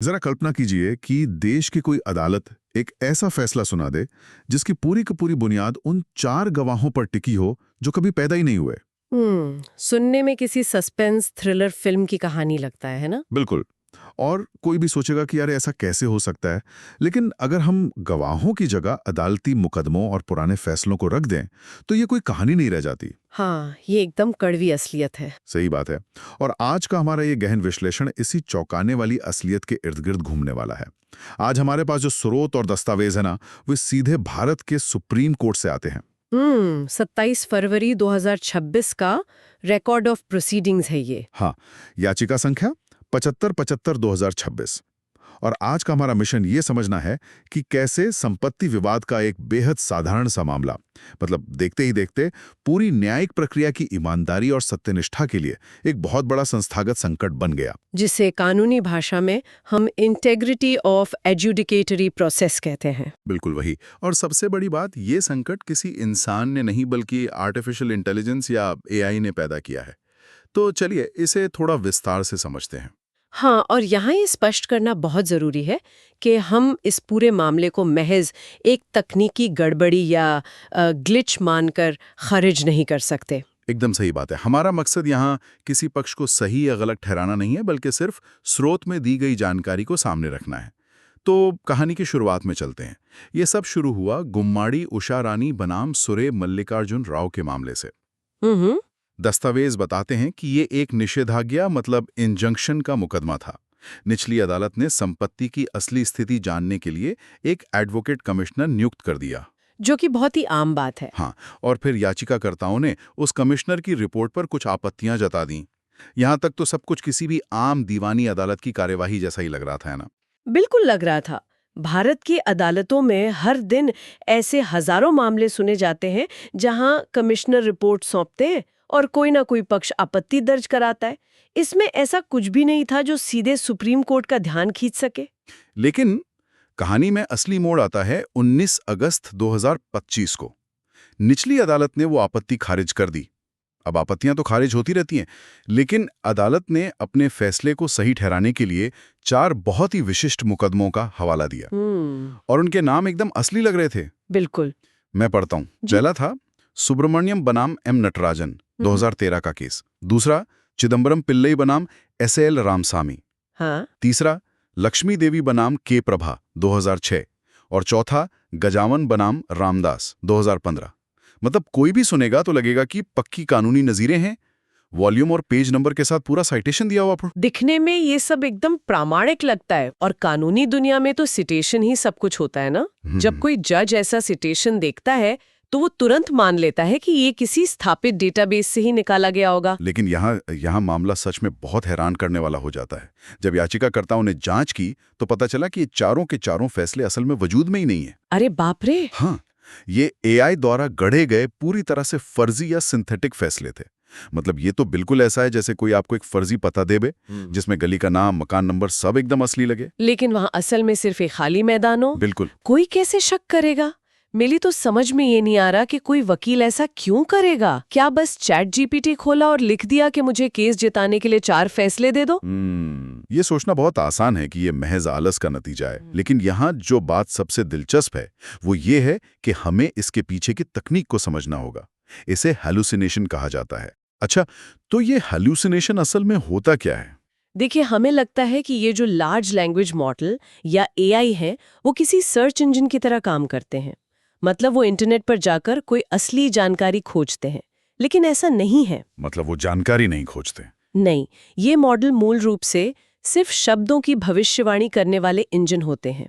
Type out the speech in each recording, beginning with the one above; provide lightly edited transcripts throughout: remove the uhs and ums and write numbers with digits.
जरा कल्पना कीजिए कि देश की कोई अदालत एक ऐसा फैसला सुना दे जिसकी पूरी की पूरी बुनियाद उन 4 गवाहों पर टिकी हो जो कभी पैदा ही नहीं हुए। सुनने में किसी सस्पेंस थ्रिलर फिल्म की कहानी लगता है ना? बिल्कुल। और कोई भी सोचेगा कि यार ऐसा कैसे हो सकता है। लेकिन अगर हम गवाहों की जगह अदालती मुकदमों और पुराने फैसलों को रख दें तो ये कोई कहानी नहीं रह जाती। हाँ, ये एकदम कड़वी असलियत है। सही बात है। और आज का हमारा ये गहन विश्लेषण इसी चौंकाने वाली असलियत के इर्द गिर्द घूमने वाला है। आज हमारे पास जो स्रोत और दस्तावेज है ना, वे सीधे भारत के सुप्रीम कोर्ट से आते हैं। 27 फरवरी 2026 का रिकॉर्ड ऑफ प्रोसीडिंग्स है ये। हाँ, याचिका संख्या 75/75/2026। और आज का हमारा मिशन ये समझना है कि कैसे संपत्ति विवाद का एक बेहद साधारण सा मामला, मतलब देखते ही देखते पूरी न्यायिक प्रक्रिया की ईमानदारी और सत्यनिष्ठा के लिए एक बहुत बड़ा संस्थागत संकट बन गया। जिसे कानूनी भाषा में हम इंटेग्रिटी ऑफ एडजुडिकेटरी प्रोसेस कहते हैं। बिल्कुल वही। और सबसे बड़ी बात, ये संकट किसी इंसान ने नहीं बल्कि आर्टिफिशियल इंटेलिजेंस या एआई ने पैदा किया है। तो चलिए इसे थोड़ा विस्तार से समझते हैं। हाँ, और यहाँ ये स्पष्ट करना बहुत ज़रूरी है कि हम इस पूरे मामले को महज एक तकनीकी गड़बड़ी या ग्लिच मानकर खारिज नहीं कर सकते। एकदम सही बात है। हमारा मकसद यहाँ किसी पक्ष को सही या गलत ठहराना नहीं है, बल्कि सिर्फ स्रोत में दी गई जानकारी को सामने रखना है। तो कहानी की शुरुआत में चलते हैं। ये सब शुरू हुआ गुम्माड़ी उषा रानी बनाम सुरे मल्लिकार्जुन राव के मामले से। हम्म। दस्तावेज बताते हैं कि ये एक निषेधाज्ञा मतलब इंजंक्शन का मुकदमा था। निचली अदालत ने संपत्ति की असली स्थिति जानने के लिए एक एडवोकेट कमिश्नर नियुक्त कर दिया। जो कि बहुत ही आम बात है। हाँ, और फिर याचिकाकर्ताओं ने उस कमिश्नर की रिपोर्ट पर कुछ आपत्तियां जता दी। यहाँ तक तो सब कुछ किसी भी आम दीवानी अदालत की कार्यवाही जैसा ही लग रहा था, है ना? बिल्कुल लग रहा था। भारत की अदालतों में हर दिन ऐसे हजारों मामले सुने जाते हैं जहां कमिश्नर रिपोर्ट सौंपते हैं और कोई ना कोई पक्ष आपत्ति दर्ज कराता है। इसमें ऐसा कुछ भी नहीं था जो सीधे सुप्रीम कोर्ट का ध्यान खींच सके। लेकिन कहानी में असली मोड़ आता है 19 अगस्त 2025 को। निचली अदालत ने वो आपत्ति खारिज कर दी। अब आपत्तियां तो खारिज होती रहती हैं, लेकिन अदालत ने अपने फैसले को सही ठहराने के लिए 4 बहुत ही विशिष्ट मुकदमों का हवाला दिया। और उनके नाम एकदम असली लग रहे थे। बिल्कुल। मैं पढ़ता हूं। पहला था सुब्रमण्यम बनाम एम नटराजन, 2013 का केस। दूसरा चिदम्बरम पिल्लई बनाम एसएल रामसामी। हाँ। तीसरा लक्ष्मी देवी बनाम के प्रभा, 2006। और चौथा गजावन बनाम रामदास, 2015। मतलब कोई भी सुनेगा तो लगेगा कि पक्की कानूनी नजीरें हैं। वॉल्यूम और पेज नंबर के साथ पूरा साइटेशन दिया हुआ। दिखने में ये सब एकदम प्रामाणिक लगता है, और कानूनी दुनिया में तो सिटेशन ही सब कुछ होता है ना। जब कोई जज ऐसा सिटेशन देखता है तो वो तुरंत मान लेता है कि ये किसी स्थापित डेटाबेस से ही निकाला गया होगा। लेकिन यहाँ मामला सच में बहुत हैरान करने वाला हो जाता है। जब याचिकाकर्ताओं ने जांच की तो पता चला कि ये चारों के चारों फैसले असल में वजूद में ही नहीं है। अरे बाप रे! हाँ, ये एआई द्वारा गढ़े गए पूरी तरह से फर्जी या सिंथेटिक फैसले थे। मतलब ये तो बिल्कुल ऐसा है जैसे कोई आपको एक फर्जी पता देवे जिसमें गली का नाम, मकान नंबर सब एकदम असली लगे, लेकिन वहाँ असल में सिर्फ एक खाली मैदान हो। बिल्कुल। कोई कैसे शक करेगा? मेरी तो समझ में ये नहीं आ रहा कि कोई वकील ऐसा क्यों करेगा। क्या बस चैट जीपीटी खोला और लिख दिया कि मुझे केस जिताने के लिए 4 फैसले दे दो? ये सोचना बहुत आसान है कि ये महज आलस का नतीजा है। लेकिन यहाँ जो बात सबसे दिलचस्प है वो ये है कि हमें इसके पीछे की तकनीक को समझना होगा। इसे हैलुसिनेशन कहा जाता है। अच्छा, तो ये हैलुसिनेशन असल में होता क्या है? देखिए, हमें लगता है कि ये जो लार्ज लैंग्वेज मॉडल या एआई है वो किसी सर्च इंजन की तरह काम करते हैं। मतलब वो इंटरनेट पर जाकर कोई असली जानकारी खोजते हैं, लेकिन ऐसा नहीं है। मतलब वो जानकारी नहीं खोजते? नहीं, ये मॉडल मूल रूप से सिर्फ शब्दों की भविष्यवाणी करने वाले इंजन होते हैं।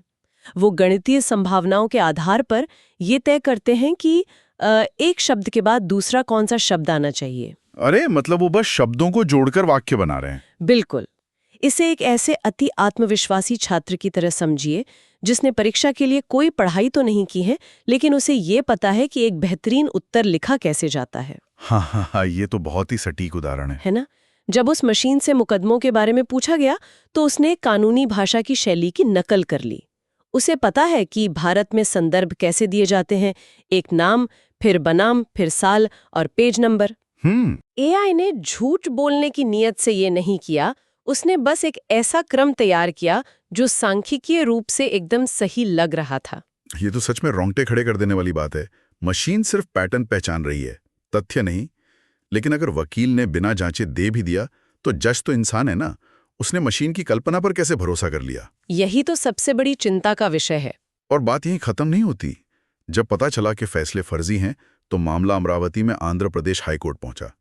वो गणितीय संभावनाओं के आधार पर ये तय करते हैं कि एक शब्द के बाद दूसरा कौन सा शब्द आना चाहिए। अरे मतलब वो बस शब्दों को जोड़कर वाक्य बना रहे हैं? बिल्कुल। इसे एक ऐसे अति आत्मविश्वासी छात्र की तरह समझिए जिसने परीक्षा के लिए कोई पढ़ाई तो नहीं की है, लेकिन उसे ये पता है कि एक बेहतरीन उत्तर लिखा कैसे जाता है। हाँ, ये तो बहुत ही सटीक उदाहरण है ना? जब उस मशीन से मुकदमों के बारे में पूछा गया तो उसने कानूनी भाषा की शैली की नकल कर ली। उसे पता है कि भारत में संदर्भ कैसे दिए जाते हैं, एक नाम, फिर बनाम, फिर साल और पेज नंबर। एआई ने झूठ बोलने की नीयत से ये नहीं किया, उसने बस एक ऐसा क्रम तैयार किया जो सांख्यिकीय रूप से एकदम सही लग रहा था। ये तो सच में रोंगटे खड़े कर देने वाली बात है। मशीन सिर्फ पैटर्न पहचान रही है, तथ्य नहीं। लेकिन अगर वकील ने बिना जांचे दे भी दिया तो जज तो इंसान है ना, उसने मशीन की कल्पना पर कैसे भरोसा कर लिया? यही तो सबसे बड़ी चिंता का विषय है। और बात यहीं खत्म नहीं होती। जब पता चला कि फैसले फर्जी हैं तो मामला अमरावती में आंध्र प्रदेश हाईकोर्ट पहुंचा।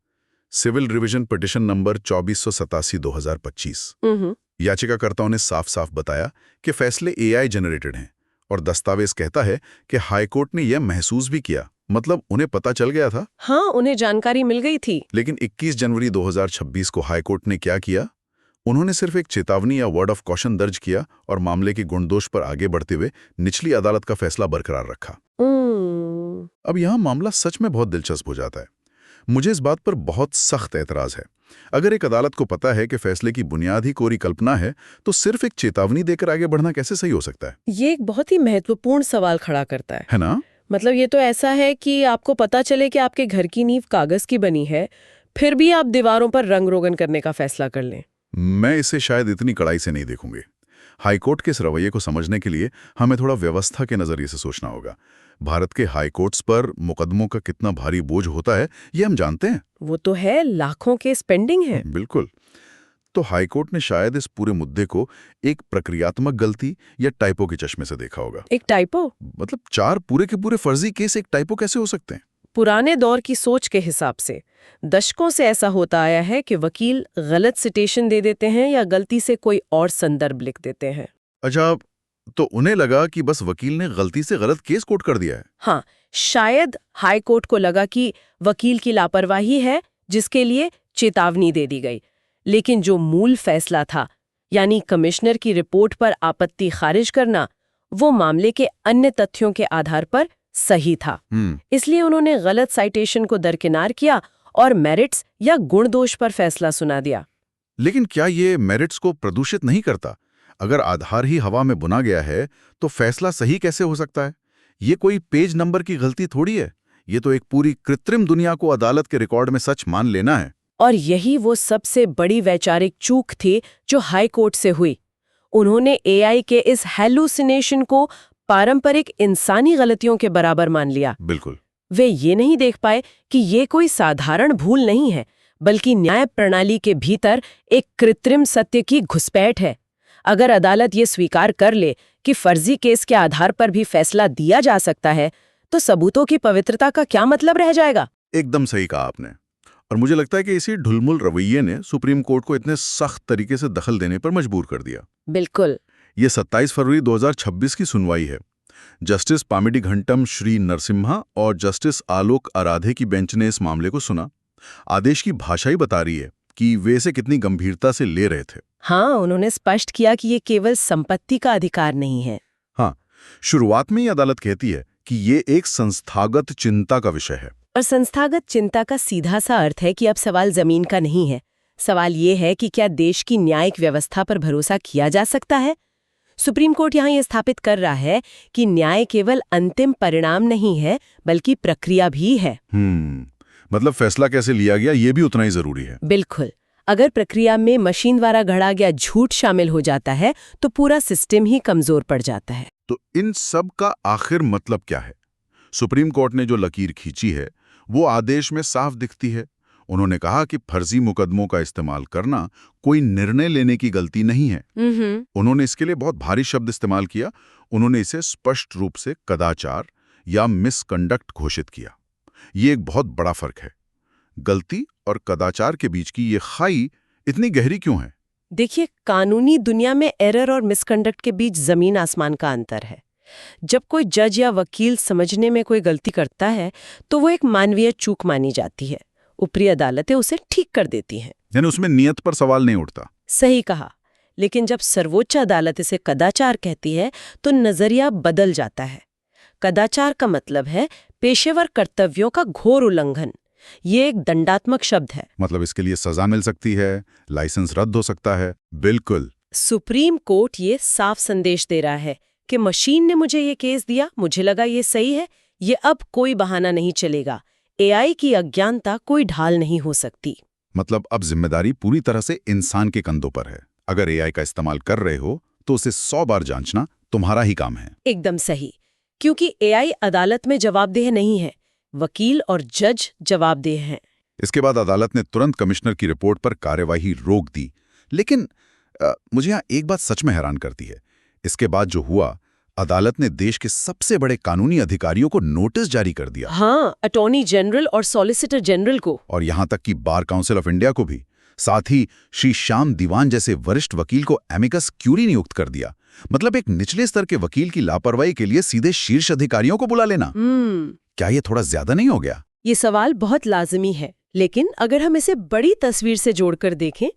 Civil revision petition number 2487/2025। याचिकाकर्ताओं ने साफ साफ बताया कि फैसले AI जनरेटेड हैं और दस्तावेज कहता है कि हाईकोर्ट ने यह महसूस भी किया, मतलब उन्हें पता चल गया था। हाँ, उन्हें जानकारी मिल गई थी। लेकिन 21 जनवरी 2026 को हाईकोर्ट ने क्या किया? उन्होंने सिर्फ एक चेतावनी या वर्ड ऑफ कॉशन दर्ज किया और मामले की गुणदोष पर आगे बढ़ते हुए निचली अदालत का फैसला बरकरार रखा। अब यहां मामला सच में बहुत दिलचस्प हो जाता है। मुझे इस बात पर बहुत सख्त ऐतराज है। अगर एक अदालत को पता है कि फैसले की बुनियाद ही कोरी कल्पना है, तो सिर्फ एक चेतावनी देकर आगे बढ़ना कैसे सही हो सकता है? ये एक बहुत ही महत्वपूर्ण सवाल खड़ा करता है ना? मतलब ये तो ऐसा है कि आपको पता चले कि आपके घर की नींव कागज की बनी है, फिर भी आप दीवारों पर रंग रोगन करने का फैसला कर लें। मैं इसे शायद इतनी कड़ाई से नहीं देखूंगी। हाईकोर्ट के इस रवैये को समझने के लिए हमें थोड़ा व्यवस्था के नजरिए से सोचना होगा। भारत के हाईकोर्ट्स पर मुकदमों का कितना भारी बोझ होता है, ये हम जानते हैं। वो तो है, लाखों केस पेंडिंग है। बिल्कुल। तो हाईकोर्ट ने शायद इस पूरे मुद्दे को एक प्रक्रियात्मक गलती या टाइपो के चश्मे से देखा होगा। एक टाइपो? मतलब 4 पूरे के पूरे फर्जी केस एक टाइपो कैसे हो सकते हैं? पुराने दौर की सोच के हिसाब से दशकों से ऐसा होता आया है कि वकील गलत सिटेशन दे देते हैं या गलती से कोई और संदर्भ लिख देते हैं। अच्छा, तो उन्हें लगा कि बस वकील ने गलती से गलत केस कोट कर दिया है। हाँ, शायद हाई कोर्ट को लगा कि वकील की लापरवाही है, जिसके लिए चेतावनी दे दी गई। लेकिन जो मूल फैसला था, यानी कमिश्नर की रिपोर्ट पर आपत्ति खारिज करना, वो मामले के अन्य तथ्यों के आधार पर सही था। इसलिए उन्होंने गलत साइटेशन को दरकिनार किया और मेरिट्स या गुण दोष पर फैसला सुना दिया। लेकिन क्या ये मेरिट्स को प्रदूषित नहीं करता? अगर आधार ही हवा में बुना गया है तो फैसला सही कैसे हो सकता है? ये कोई पेज नंबर की गलती थोड़ी है। ये तो एक पूरी कृत्रिम दुनिया को अदालत के रिकॉर्ड में सच मान लेना है। और यही वो सबसे बड़ी वैचारिक चूक थी जो हाई कोर्ट से हुई। उन्होंने AI के इस हैलुसिनेशन को पारंपरिक इंसानी गलतियों के बराबर मान लिया। बिल्कुल। वे ये नहीं देख पाए कि ये कोई साधारण भूल नहीं है, बल्कि न्याय प्रणाली के भीतर एक कृत्रिम सत्य की घुसपैठ है। अगर अदालत ये स्वीकार कर ले कि फर्जी केस के आधार पर भी फैसला दिया जा सकता है, तो सबूतों की पवित्रता का क्या मतलब रह जाएगा? एकदम सही कहा आपने। और मुझे लगता है कि इसी ढुलमुल रवैये ने सुप्रीम कोर्ट को इतने सख्त तरीके से दखल देने पर मजबूर कर दिया। बिल्कुल। ये 27 फरवरी 2026 की सुनवाई है। जस्टिस पामिडी घंटम श्री नरसिम्हा और जस्टिस आलोक आराधे की बेंच ने इस मामले को सुना। आदेश की भाषा ही बता रही है कि वे इसे कितनी गंभीरता से ले रहे थे। हाँ, उन्होंने स्पष्ट किया कि ये केवल संपत्ति का अधिकार नहीं है। हाँ, शुरुआत में ही अदालत कहती है कि ये एक संस्थागत चिंता का विषय है। और संस्थागत चिंता का सीधा सा अर्थ है कि अब सवाल जमीन का नहीं है। सवाल ये है कि क्या देश की न्यायिक व्यवस्था पर भरोसा किया जा सकता है? सुप्रीम कोर्ट यहाँ ये स्थापित कर रहा है कि न्याय केवल अंतिम परिणाम नहीं है, बल्कि प्रक्रिया भी है। मतलब फैसला कैसे लिया गया ये भी उतना ही जरूरी है। बिल्कुल। अगर प्रक्रिया में मशीन द्वारा गढ़ा गया झूठ शामिल हो जाता है तो पूरा सिस्टम ही कमजोर पड़ जाता है। तो इन सब का आखिर मतलब क्या है? सुप्रीम कोर्ट ने जो लकीर खींची है वो आदेश में साफ दिखती है। उन्होंने कहा कि फर्जी मुकदमों का इस्तेमाल करना कोई निर्णय लेने की गलती नहीं है। उन्होंने इसके लिए बहुत भारी शब्द इस्तेमाल किया। उन्होंने इसे स्पष्ट रूप से कदाचार या मिसकंडक्ट घोषित किया। ये एक बहुत बड़ा फर्क है। गलती और कदाचार के बीच की ये खाई इतनी गहरी क्यों है? देखिए, कानूनी दुनिया में एरर और मिसकंडक्ट के बीच जमीन आसमान का अंतर है। जब कोई जज या वकील समझने में कोई गलती करता है तो वो एक मानवीय चूक मानी जाती है। ऊपरी अदालतें उसे ठीक कर देती हैं। यानी उसमें नियत पर सवाल नहीं उठता। सही कहा। लेकिन जब सर्वोच्च अदालत इसे कदाचार कहती है तो नजरिया बदल जाता है। कदाचार का मतलब है पेशेवर कर्तव्यों का घोर उल्लंघन। ये एक दंडात्मक शब्द है। मतलब इसके लिए सजा मिल सकती है, लाइसेंस रद्द हो सकता है। बिल्कुल। सुप्रीम कोर्ट ये साफ संदेश दे रहा है कि मशीन ने मुझे ये केस दिया, मुझे लगा ये सही है, ये अब कोई बहाना नहीं चलेगा। AI की अज्ञानता कोई ढाल नहीं हो सकती। मतलब अब जिम्मेदारी पूरी तरह से इंसान के कंधों पर है। अगर एआई का इस्तेमाल कर रहे हो तो उसे 100 बार जांचना तुम्हारा ही काम है। एकदम सही, क्योंकि एआई अदालत में जवाबदेह नहीं है, वकील और जज जवाबदेह हैं। इसके बाद अदालत ने तुरंत कमिश्नर की रिपोर्ट पर कार्यवाही रोक दी। लेकिन मुझे यहाँ एक बात सच में हैरान करती है। इसके बाद जो हुआ, अदालत ने देश के सबसे बड़े कानूनी अधिकारियों को नोटिस जारी कर दिया। हाँ, अटॉर्नी जनरल और सॉलिसिटर जनरल को। और यहाँ तक कि बार काउंसिल ऑफ इंडिया को भी। साथ ही श्री श्याम दीवान जैसे वरिष्ठ वकील को एमिकस क्यूरी नियुक्त कर दिया। मतलब एक निचले स्तर के वकील की लापरवाही के लिए सीधे शीर्ष अधिकारियों को बुला लेना। क्या ये थोड़ा ज्यादा नहीं हो गया? ये सवाल बहुत लाजमी है, लेकिन अगर हम इसे बड़ी तस्वीर से जोड़कर देखें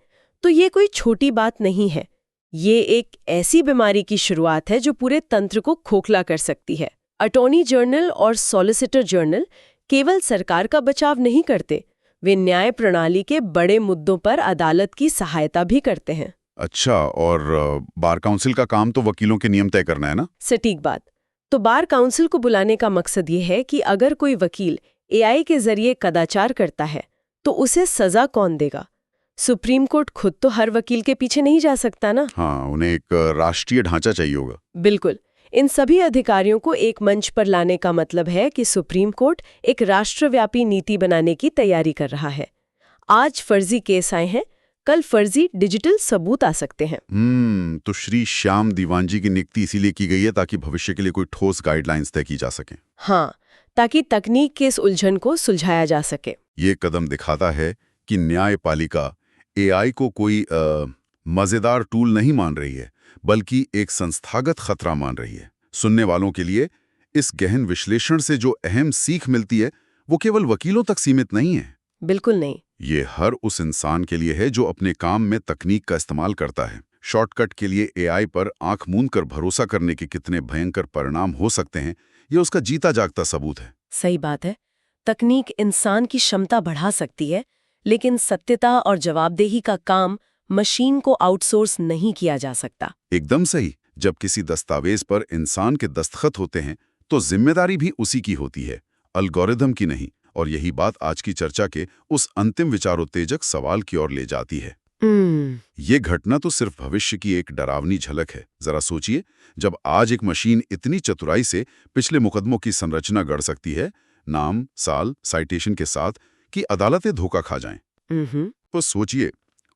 तो ये कोई छोटी बात नहीं है। ये एक ऐसी बीमारी की शुरुआत है जो पूरे तंत्र को खोखला कर सकती है। अटॉर्नी जनरल और सॉलिसिटर जनरल केवल सरकार का बचाव नहीं करते, वे न्याय प्रणाली के बड़े मुद्दों पर अदालत की सहायता भी करते हैं। अच्छा, और बार काउंसिल का काम तो वकीलों के नियम तय करना है ना? सटीक बात। तो बार काउंसिल को बुलाने का मकसद ये है कि अगर कोई वकील एआई के जरिए कदाचार करता है तो उसे सजा कौन देगा? सुप्रीम कोर्ट खुद तो हर वकील के पीछे नहीं जा सकता ना। हाँ, उन्हें एक राष्ट्रीय ढांचा चाहिए होगा। बिल्कुल। इन सभी अधिकारियों को एक मंच पर लाने का मतलब है कि सुप्रीम कोर्ट एक राष्ट्रव्यापी नीति बनाने की तैयारी कर रहा है। आज फर्जी केस आए हैं, कल फर्जी डिजिटल सबूत आ सकते हैं। तो श्री श्याम दीवान जी की नियुक्ति इसीलिए की गई है ताकि भविष्य के लिए कोई ठोस गाइडलाइंस तय की जा सके। हाँ, ताकि तकनीक के इस उलझन को सुलझाया जा सके। ये कदम दिखाता है कि न्यायपालिका एआई को कोई मजेदार टूल नहीं मान रही है, बल्कि एक संस्थागत खतरा मान रही है। सुनने वालों के लिए इस गहन विश्लेषण से जो अहम सीख मिलती है वो केवल वकीलों तक सीमित नहीं है। बिल्कुल नहीं। ये हर उस इंसान के लिए है जो अपने काम में तकनीक का इस्तेमाल करता है। शॉर्टकट के लिए एआई पर आंख मूंद कर भरोसा करने के कितने भयंकर परिणाम हो सकते हैं, ये उसका जीता जागता सबूत है। सही बात है। तकनीक इंसान की क्षमता बढ़ा सकती है, लेकिन सत्यता और जवाबदेही का काम मशीन को आउटसोर्स नहीं किया जा सकता। एकदम सही। जब किसी दस्तावेज पर इंसान के दस्तखत होते हैं तो जिम्मेदारी भी उसी की होती है, एल्गोरिदम की नहीं। और यही बात आज की चर्चा के उस अंतिम विचारोत्तेजक सवाल की ओर ले जाती है। ये घटना तो सिर्फ भविष्य की एक डरावनी झलक है। जरा सोचिए, जब आज एक मशीन इतनी चतुराई से पिछले मुकदमों की संरचना गढ़ सकती है, नाम, साल, साइटेशन के साथ, कि अदालतें धोखा खा जाएं। तो सोचिए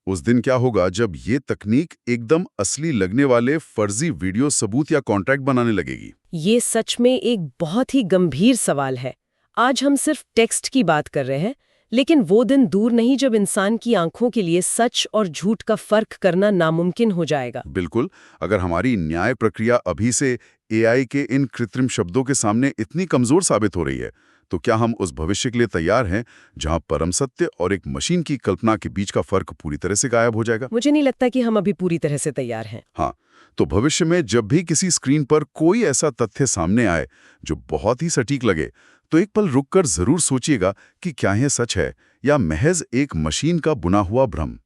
उस दिन क्या होगा जब ये तकनीक एकदम असली लगने वाले फर्जी वीडियो सबूत या कॉन्ट्रैक्ट बनाने लगेगी। ये सच में एक बहुत ही गंभीर सवाल है। आज हम सिर्फ टेक्स्ट की बात कर रहे हैं, लेकिन वो दिन दूर नहीं जब इंसान की आंखों के लिए सच और झूठ का फर्क करना नामुमकिन हो जाएगा। बिल्कुल। अगर हमारी न्याय प्रक्रिया अभी से एआई के इन कृत्रिम शब्दों के सामने इतनी कमजोर साबित हो रही है, तो क्या हम उस भविष्य के लिए तैयार हैं जहां परम सत्य और एक मशीन की कल्पना के बीच का फर्क पूरी तरह से गायब हो जाएगा? मुझे नहीं लगता कि हम अभी पूरी तरह से तैयार हैं। हाँ, तो भविष्य में जब भी किसी स्क्रीन पर कोई ऐसा तथ्य सामने आए जो बहुत ही सटीक लगे, तो एक पल रुककर जरूर सोचिएगा कि क्या यह सच है या महज एक मशीन का बुना हुआ भ्रम।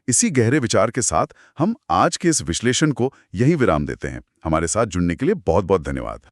इसी गहरे विचार के साथ हम आज के इस विश्लेषण को यहीं विराम देते हैं। हमारे साथ जुड़ने के लिए बहुत बहुत धन्यवाद।